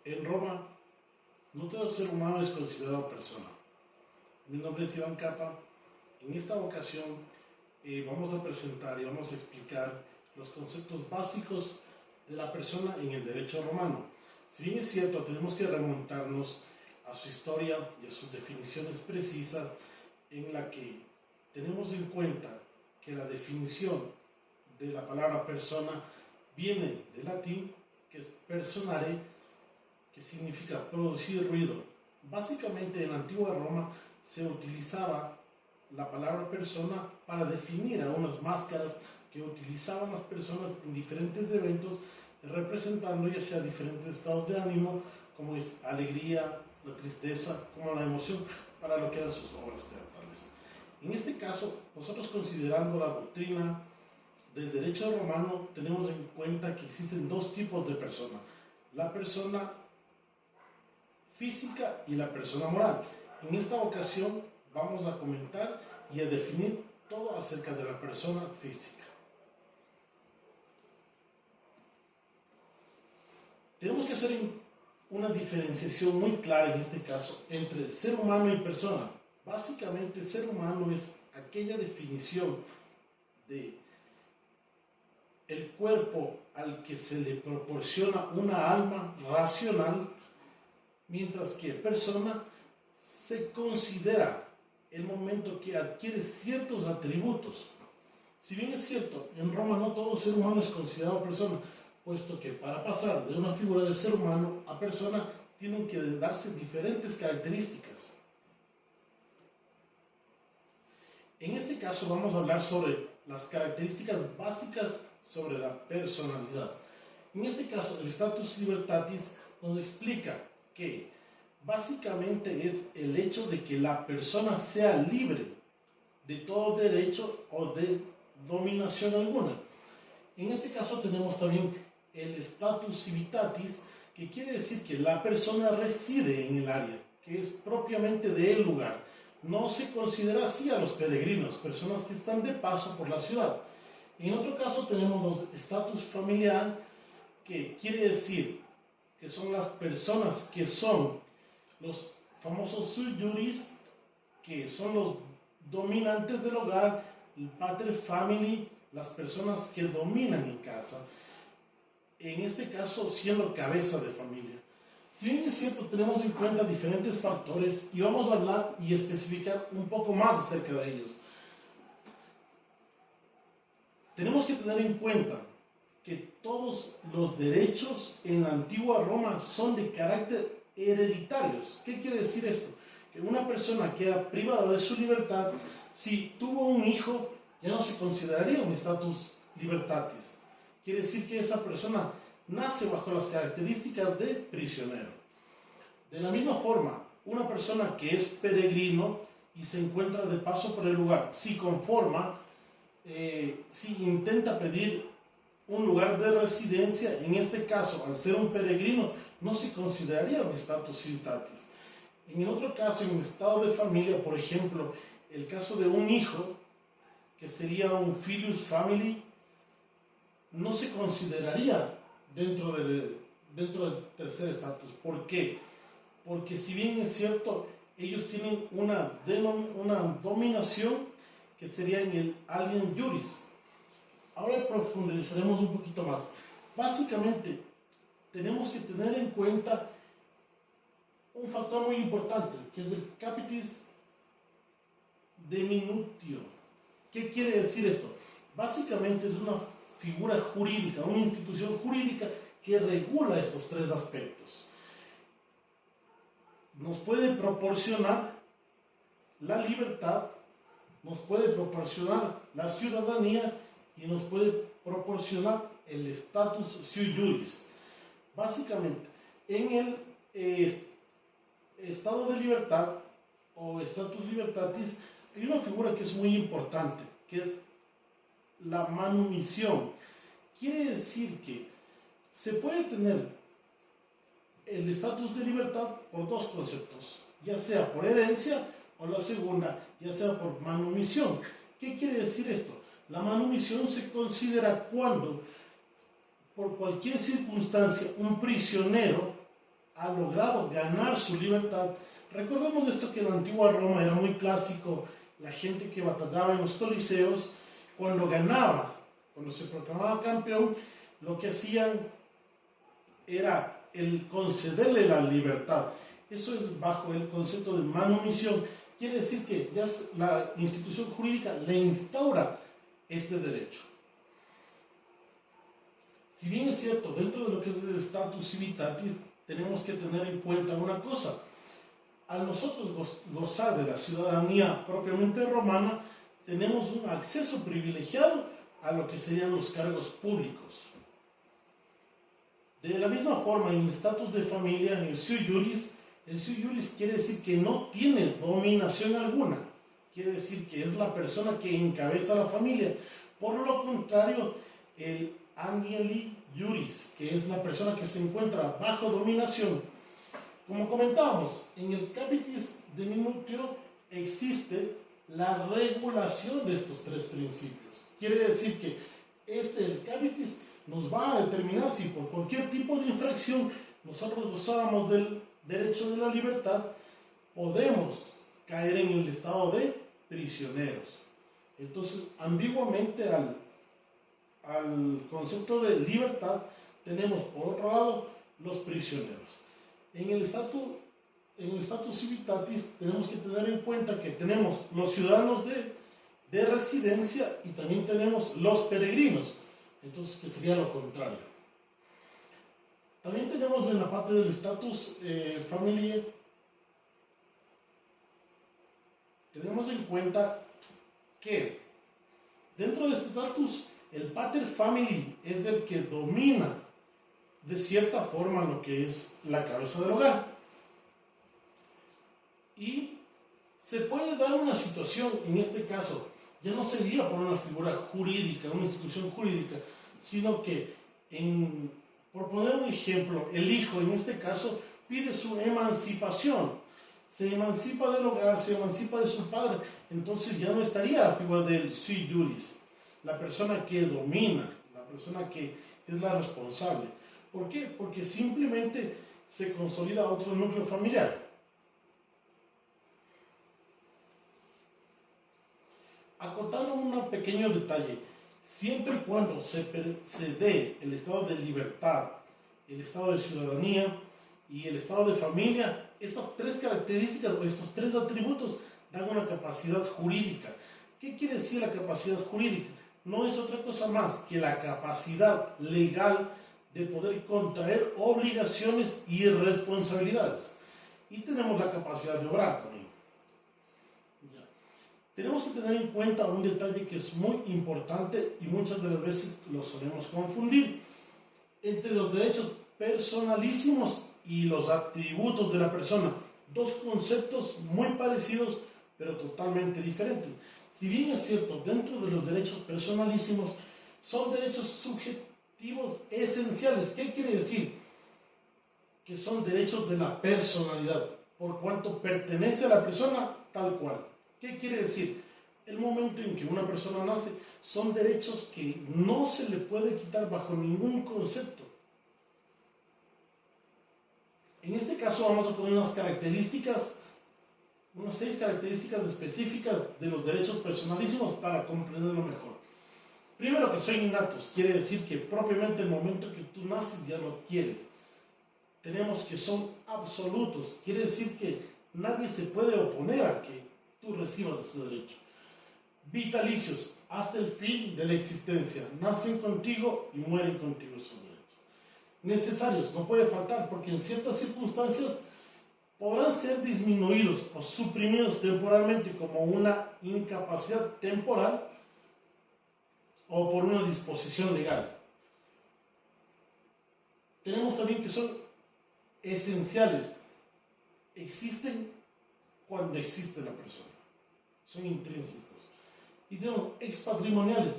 En Roma, no todo ser humano es considerado persona. Mi nombre es Iván Capa. En esta ocasión vamos a presentar y vamos a explicar los conceptos básicos de la persona en el derecho romano. Si bien es cierto, tenemos que remontarnos a su historia y a sus definiciones precisas, en la que tenemos en cuenta que la definición de la palabra persona viene del latín, que es personare, que significa producir ruido. Básicamente en la antigua Roma se utilizaba la palabra persona para definir a unas máscaras que utilizaban las personas en diferentes eventos, representando ya sea diferentes estados de ánimo, como es alegría, la tristeza, como la emoción, para lo que eran sus obras teatrales. En este caso, nosotros considerando la doctrina del derecho romano, tenemos en cuenta que existen dos tipos de persona: la persona física y la persona moral. En esta ocasión vamos a comentar y a definir todo acerca de la persona física. Tenemos que hacer una diferenciación muy clara en este caso entre ser humano y persona. Básicamente, ser humano es aquella definición de el cuerpo al que se le proporciona una alma racional, mientras que persona se considera el momento que adquiere ciertos atributos. Si bien es cierto, en Roma no todo ser humano es considerado persona, puesto que para pasar de una figura de ser humano a persona tienen que darse diferentes características. En este caso vamos a hablar sobre las características básicas sobre la personalidad. En este caso, el Status Libertatis nos explica que básicamente es el hecho de que la persona sea libre de todo derecho o de dominación alguna. En este caso tenemos también el Status Civitatis, que quiere decir que la persona reside en el área, que es propiamente del lugar. No se considera así a los peregrinos, personas que están de paso por la ciudad. En otro caso tenemos los Status Familiar, que quiere decir que son las personas que son los famosos sui juris, que son los dominantes del hogar, el pater family, las personas que dominan en casa, en este caso siendo cabeza de familia. Si bien es cierto, tenemos en cuenta diferentes factores y vamos a hablar y especificar un poco más acerca de ellos. Tenemos que tener en cuenta que todos los derechos en la antigua Roma son de carácter hereditarios. ¿Qué quiere decir esto? Que una persona queda privada de su libertad si tuvo un hijo, ya no se consideraría un status libertatis. Quiere decir que esa persona nace bajo las características de prisionero. De la misma forma, una persona que es peregrino y se encuentra de paso por el lugar, si conforma, si intenta pedir un lugar de residencia, en este caso, al ser un peregrino, no se consideraría un status civitatis. En el otro caso, en un estado de familia, por ejemplo, el caso de un hijo, que sería un filius family, no se consideraría dentro del tercer estatus. ¿Por qué? Porque si bien es cierto, ellos tienen una dominación que sería en el alien juris. Ahora profundizaremos un poquito más. Básicamente, tenemos que tener en cuenta un factor muy importante, que es el capitis diminutio. ¿Qué quiere decir esto? Básicamente es una figura jurídica, una institución jurídica que regula estos tres aspectos. Nos puede proporcionar la libertad, nos puede proporcionar la ciudadanía y nos puede proporcionar el status sui juris. Básicamente, en el estado de libertad o status libertatis hay una figura que es muy importante, que es la manumisión. Quiere decir que se puede tener el estatus de libertad por dos conceptos, ya sea por herencia o la segunda, ya sea por manumisión. ¿Qué quiere decir esto? La manumisión se considera cuando, por cualquier circunstancia, un prisionero ha logrado ganar su libertad. Recordemos esto, que en la antigua Roma era muy clásico, la gente que batallaba en los coliseos, cuando ganaba, cuando se proclamaba campeón, lo que hacían era el concederle la libertad. Eso es bajo el concepto de manumisión. Quiere decir que ya la institución jurídica le instaura este derecho. Si bien es cierto, dentro de lo que es el status civitatis, tenemos que tener en cuenta una cosa. Al nosotros gozar de la ciudadanía propiamente romana, tenemos un acceso privilegiado a lo que serían los cargos públicos. De la misma forma, en el estatus de familia, en el sui juris quiere decir que no tiene dominación alguna. Quiere decir que es la persona que encabeza la familia. Por lo contrario, el angeli juris, que es la persona que se encuentra bajo dominación. Como comentábamos, en el capitis diminutio existe la regulación de estos tres principios. Quiere decir que el capitis nos va a determinar si por cualquier tipo de infracción nosotros gozábamos del derecho de la libertad, podemos caer en el estado de prisioneros. Entonces, ambiguamente al concepto de libertad tenemos, por otro lado, los prisioneros. En el status civitatis tenemos que tener en cuenta que tenemos los ciudadanos de residencia y también tenemos los peregrinos, entonces que sería lo contrario. También tenemos en la parte del status familiae, tenemos en cuenta que dentro de este status el pater familiae es el que domina de cierta forma lo que es la cabeza del hogar. Y se puede dar una situación, en este caso, ya no sería por una figura jurídica, una institución jurídica, sino que, por poner un ejemplo, el hijo en este caso pide su emancipación, se emancipa del hogar, se emancipa de su padre, entonces ya no estaría la figura del sui juris, la persona que domina, la persona que es la responsable. ¿Por qué? Porque simplemente se consolida otro núcleo familiar. Acotando un pequeño detalle, siempre y cuando se dé el estado de libertad, el estado de ciudadanía y el estado de familia, estas tres características o estos tres atributos dan una capacidad jurídica. ¿Qué quiere decir la capacidad jurídica? No es otra cosa más que la capacidad legal de poder contraer obligaciones y responsabilidades. Y tenemos la capacidad de obrar también. Ya. Tenemos que tener en cuenta un detalle que es muy importante y muchas de las veces lo solemos confundir entre los derechos personalísimos y los atributos de la persona. Dos conceptos muy parecidos, pero totalmente diferentes. Si bien es cierto, dentro de los derechos personalísimos son derechos subjetivos esenciales. ¿Qué quiere decir? Que son derechos de la personalidad, por cuanto pertenece a la persona tal cual. ¿Qué quiere decir? El momento en que una persona nace, son derechos que no se le puede quitar bajo ningún concepto. En este caso vamos a poner unas 6 características específicas de los derechos personalísimos para comprenderlo mejor. Primero, que son innatos, quiere decir que propiamente el momento que tú naces ya lo adquieres. Tenemos que son absolutos, quiere decir que nadie se puede oponer a que tú recibas ese derecho. Vitalicios, hasta el fin de la existencia, nacen contigo y mueren contigo esos derechos. Necesarios, no puede faltar, porque en ciertas circunstancias podrán ser disminuidos o suprimidos temporalmente como una incapacidad temporal o por una disposición legal. Tenemos también que son esenciales, existen cuando existe la persona, son intrínsecos. Y tenemos expatrimoniales,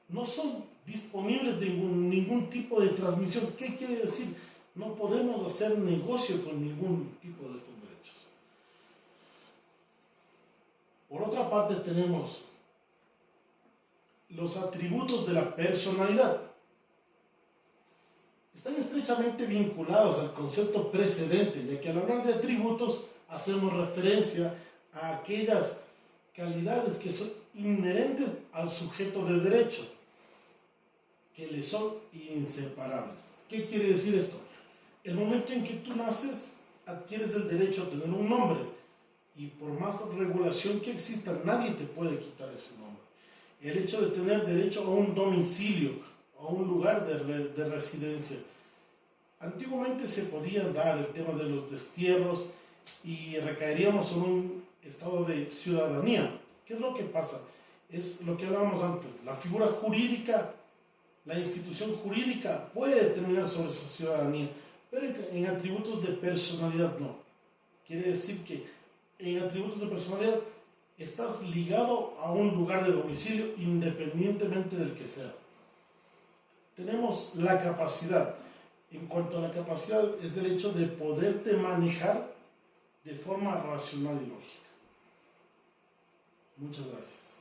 no son disponibles de ningún tipo de transmisión. ¿Qué quiere decir? No podemos hacer negocio con ningún tipo de estos derechos. Por otra parte tenemos los atributos de la personalidad. están estrechamente vinculados al concepto precedente, ya que al hablar de atributos hacemos referencia a aquellas calidades que son inherentes al sujeto de derecho, que le son inseparables. ¿Qué quiere decir esto? El momento en que tú naces, adquieres el derecho a tener un nombre, y por más regulación que exista, nadie te puede quitar ese nombre. El hecho de tener derecho a un domicilio, a un lugar de residencia. Antiguamente se podía dar el tema de los destierros y recaeríamos en un estado de ciudadanía. ¿Qué es lo que pasa? Es lo que hablábamos antes. La figura jurídica, la institución jurídica puede determinar sobre esa ciudadanía, pero en atributos de personalidad no. Quiere decir que en atributos de personalidad estás ligado a un lugar de domicilio independientemente del que sea. Tenemos la capacidad. En cuanto a la capacidad, es el hecho de poderte manejar de forma racional y lógica. Muchas gracias.